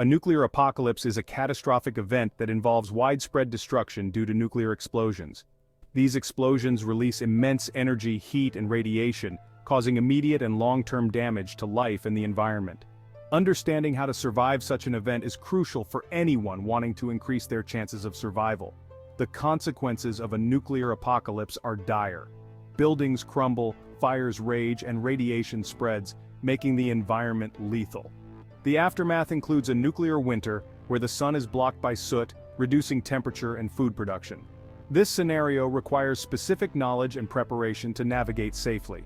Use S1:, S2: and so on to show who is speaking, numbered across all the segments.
S1: A nuclear apocalypse is a catastrophic event that involves widespread destruction due to nuclear explosions. These explosions release immense energy, heat, and radiation, causing immediate and long-term damage to life and the environment. Understanding how to survive such an event is crucial for anyone wanting to increase their chances of survival. The consequences of a nuclear apocalypse are dire. Buildings crumble, fires rage, and radiation spreads, making the environment lethal. The aftermath includes a nuclear winter, where the sun is blocked by soot, reducing temperature and food production. This scenario requires specific knowledge and preparation to navigate safely.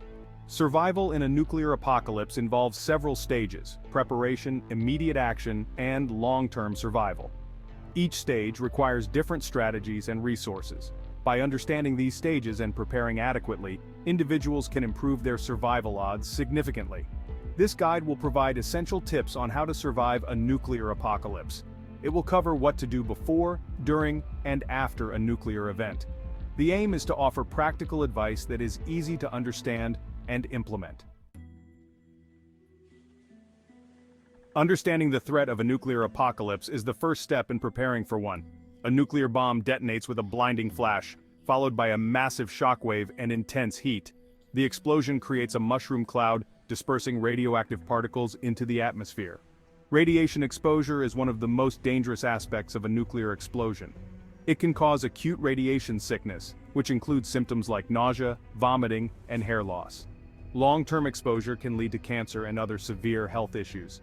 S1: Survival in a nuclear apocalypse involves several stages: preparation, immediate action, and long-term survival. Each stage requires different strategies and resources. By understanding these stages and preparing adequately, individuals can improve their survival odds significantly. This guide will provide essential tips on how to survive a nuclear apocalypse. It will cover what to do before, during, and after a nuclear event. The aim is to offer practical advice that is easy to understand and implement. Understanding the threat of a nuclear apocalypse is the first step in preparing for one. A nuclear bomb detonates with a blinding flash, followed by a massive shockwave and intense heat. The explosion creates a mushroom cloud, dispersing radioactive particles into the atmosphere. Radiation exposure is one of the most dangerous aspects of a nuclear explosion. It can cause acute radiation sickness, which includes symptoms like nausea, vomiting, and hair loss. Long-term exposure can lead to cancer and other severe health issues.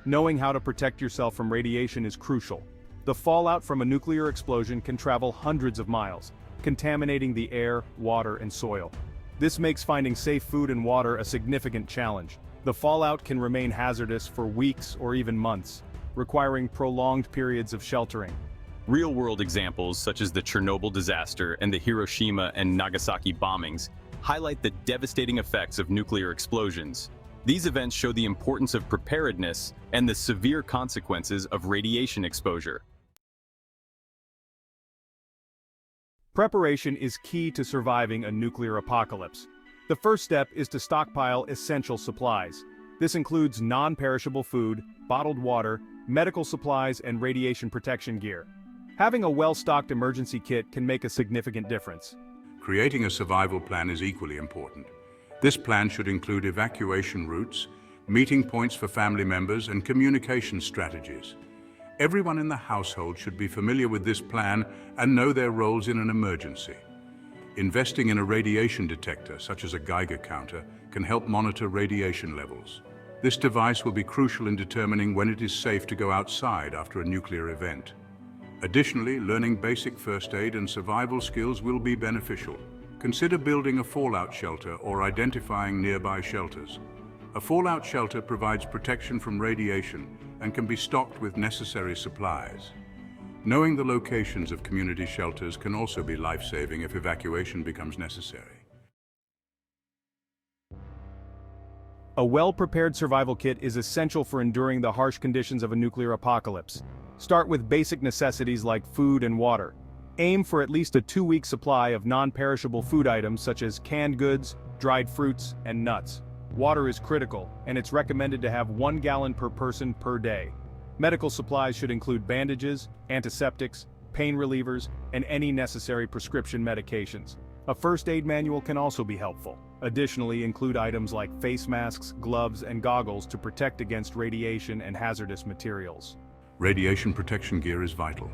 S1: Knowing how to protect yourself from radiation is crucial. The fallout from a nuclear explosion can travel hundreds of miles, contaminating the air, water, and soil. This makes finding safe food and water a significant challenge. The fallout can remain hazardous for weeks or even months, requiring prolonged periods of sheltering.
S2: Real-world examples such as the Chernobyl disaster and the Hiroshima and Nagasaki bombings highlight the devastating effects of nuclear explosions. These events show the importance of preparedness and the severe consequences of radiation exposure.
S1: Preparation is key to surviving a nuclear apocalypse. The first step is to stockpile essential supplies. This includes non-perishable food, bottled water, medical supplies, and radiation protection gear. Having a well-stocked emergency kit can make a significant difference.
S3: Creating a survival plan is equally important. This plan should include evacuation routes, meeting points for family members, and communication strategies. Everyone in the household should be familiar with this plan and know their roles in an emergency. Investing in a radiation detector, such as a Geiger counter, can help monitor radiation levels. This device will be crucial in determining when it is safe to go outside after a nuclear event. Additionally, learning basic first aid and survival skills will be beneficial. Consider building a fallout shelter or identifying nearby shelters. A fallout shelter provides protection from radiation and can be stocked with necessary supplies. Knowing the locations of community shelters can also be life-saving if evacuation becomes necessary.
S1: A well-prepared survival kit is essential for enduring the harsh conditions of a nuclear apocalypse. Start with basic necessities like food and water. Aim for at least a 2-week supply of non-perishable food items such as canned goods, dried fruits, and nuts. Water is critical, and it's recommended to have 1 gallon per person per day. Medical supplies should include bandages, antiseptics, pain relievers, and any necessary prescription medications. A first aid manual can also be helpful. Additionally, include items like face masks, gloves, and goggles to protect against radiation and hazardous materials.
S3: Radiation protection gear is vital.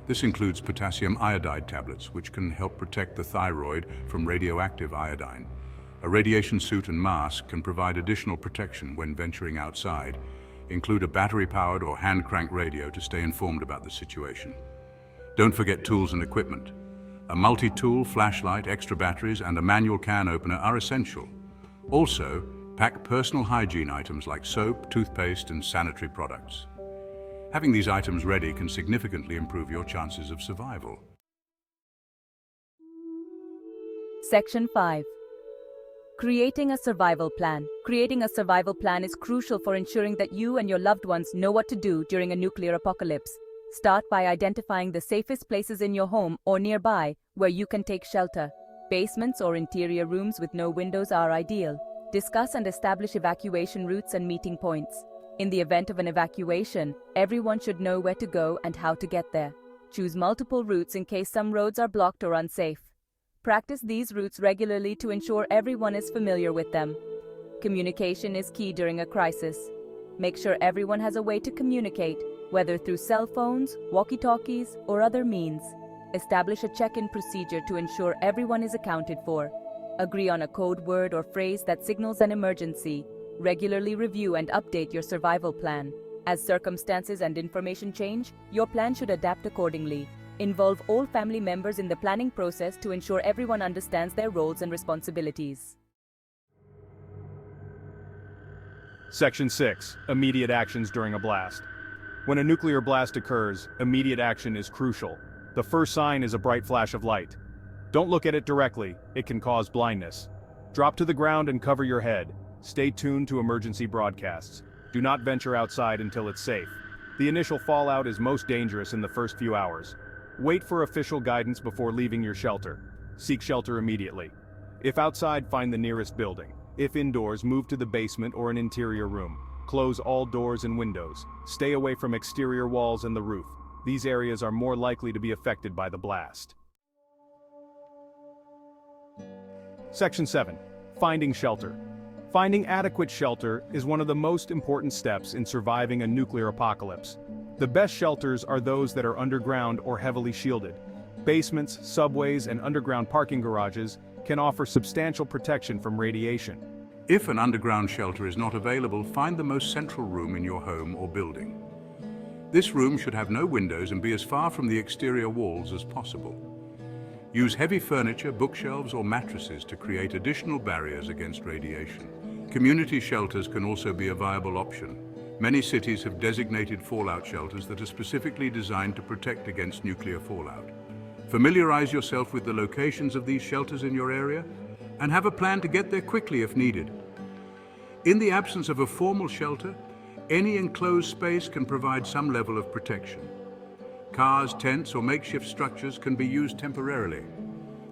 S3: This includes potassium iodide tablets, which can help protect the thyroid from radioactive iodine. A radiation suit and mask can provide additional protection when venturing outside. Include a battery-powered or hand-cranked radio to stay informed about the situation. Don't forget tools and equipment. A multi-tool, flashlight, extra batteries, and a manual can opener are essential. Also, pack personal hygiene items like soap, toothpaste, and sanitary products. Having these items ready can significantly improve your chances of survival.
S4: Section 5. Creating a survival plan. Creating a survival plan is crucial for ensuring that you and your loved ones know what to do during a nuclear apocalypse. Start by identifying the safest places in your home or nearby where you can take shelter. Basements or interior rooms with no windows are ideal. Discuss and establish evacuation routes and meeting points. In the event of an evacuation, everyone should know where to go and how to get there. Choose multiple routes in case some roads are blocked or unsafe. Practice these routes regularly to ensure everyone is familiar with them. Communication is key during a crisis. Make sure everyone has a way to communicate, whether through cell phones, walkie-talkies, or other means. Establish a check-in procedure to ensure everyone is accounted for. Agree on a code word or phrase that signals an emergency. Regularly review and update your survival plan. As circumstances and information change, your plan should adapt accordingly. Involve all family members in the planning process to ensure everyone understands their roles and responsibilities.
S1: Section 6. Immediate actions during a blast. When a nuclear blast occurs, immediate action is crucial. The first sign is a bright flash of light. Don't look at it directly, it can cause blindness. Drop to the ground and cover your head. Stay tuned to emergency broadcasts. Do not venture outside until it's safe. The initial fallout is most dangerous in the first few hours. Wait for official guidance before leaving your shelter. Seek shelter immediately. If outside, find the nearest building. If indoors, move to the basement or an interior room. Close all doors and windows. Stay away from exterior walls and the roof. These areas are more likely to be affected by the blast. Section 7. Finding shelter. Finding adequate shelter is one of the most important steps in surviving a nuclear apocalypse. The best shelters are those that are underground or heavily shielded. Basements, subways, and underground parking garages can offer substantial protection from radiation.
S3: If an underground shelter is not available, find the most central room in your home or building. This room should have no windows and be as far from the exterior walls as possible. Use heavy furniture, bookshelves, or mattresses to create additional barriers against radiation. Community shelters can also be a viable option. Many cities have designated fallout shelters that are specifically designed to protect against nuclear fallout. Familiarize yourself with the locations of these shelters in your area and have a plan to get there quickly if needed. In the absence of a formal shelter, any enclosed space can provide some level of protection. Cars, tents, or makeshift structures can be used temporarily.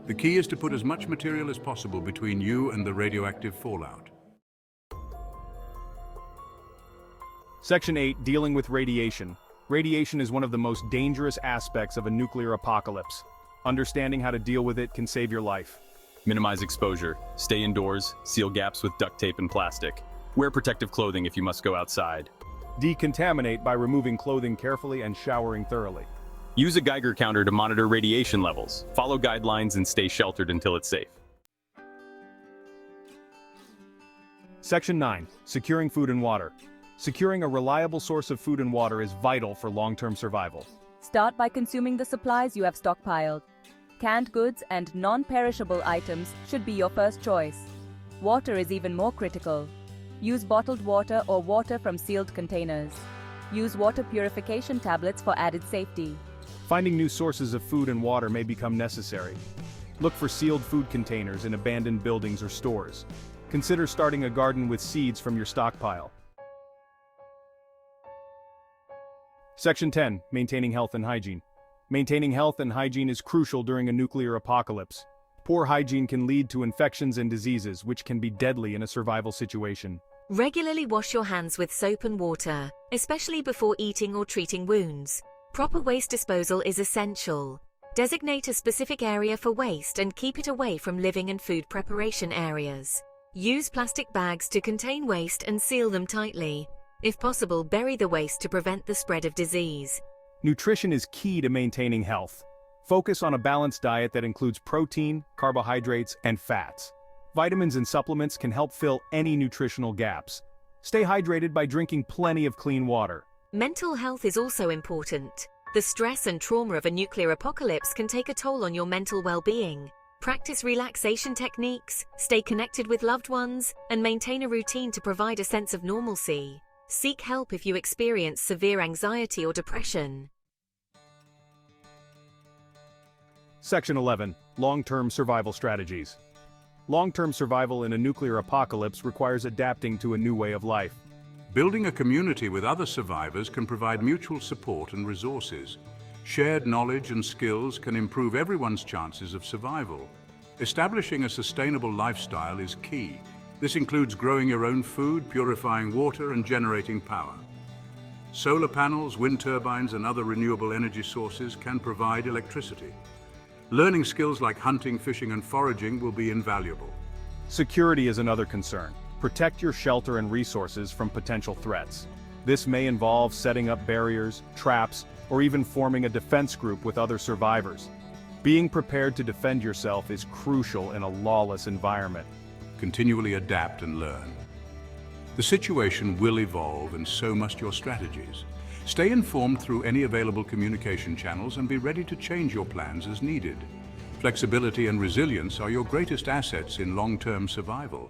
S3: The key is to put as much material as possible between you and the radioactive fallout.
S1: Section 8. Dealing with radiation. Radiation is one of the most dangerous aspects of a nuclear apocalypse. Understanding how to deal with it can save your life.
S2: Minimize exposure. Stay indoors. Seal gaps with duct tape and plastic. Wear protective clothing if you must go outside.
S1: Decontaminate by removing clothing carefully and showering thoroughly.
S2: Use a Geiger counter to monitor radiation levels. Follow guidelines and stay sheltered until it's safe.
S1: Section 9. Securing food and water. Securing a reliable source of food and water is vital for long-term survival.
S4: Start by consuming the supplies you have stockpiled. Canned goods and non-perishable items should be your first choice. Water is even more critical. Use bottled water or water from sealed containers. Use water purification tablets for added safety.
S1: Finding new sources of food and water may become necessary. Look for sealed food containers in abandoned buildings or stores. Consider starting a garden with seeds from your stockpile. Section 10. Maintaining health and hygiene. Maintaining health and hygiene is crucial during a nuclear apocalypse. Poor hygiene can lead to infections and diseases, which can be deadly in a survival situation.
S5: Regularly wash your hands with soap and water, especially before eating or treating wounds. Proper waste disposal is essential. Designate a specific area for waste and keep it away from living and food preparation areas. Use plastic bags to contain waste and seal them tightly. If possible, bury the waste to prevent the spread of disease.
S1: Nutrition is key to maintaining health. Focus on a balanced diet that includes protein, carbohydrates, and fats. Vitamins and supplements can help fill any nutritional gaps. Stay hydrated by drinking plenty of clean water.
S5: Mental health is also important. The stress and trauma of a nuclear apocalypse can take a toll on your mental well-being. Practice relaxation techniques, stay connected with loved ones, and maintain a routine to provide a sense of normalcy. Seek help if you experience severe anxiety or depression.
S1: Section 11. Long-term survival strategies. Long-term survival in a nuclear apocalypse requires adapting to a new way of life.
S3: Building a community with other survivors can provide mutual support and resources. Shared knowledge and skills can improve everyone's chances of survival. Establishing a sustainable lifestyle is key. This includes growing your own food, purifying water, and generating power. Solar panels, wind turbines, and other renewable energy sources can provide electricity. Learning skills like hunting, fishing, and foraging will be invaluable.
S1: Security is another concern. Protect your shelter and resources from potential threats. This may involve setting up barriers, traps, or even forming a defense group with other survivors. Being prepared to defend yourself is crucial in a lawless environment.
S3: Continually adapt and learn. The situation will evolve, and so must your strategies. Stay informed through any available communication channels and be ready to change your plans as needed. Flexibility and resilience are your greatest assets in long-term survival.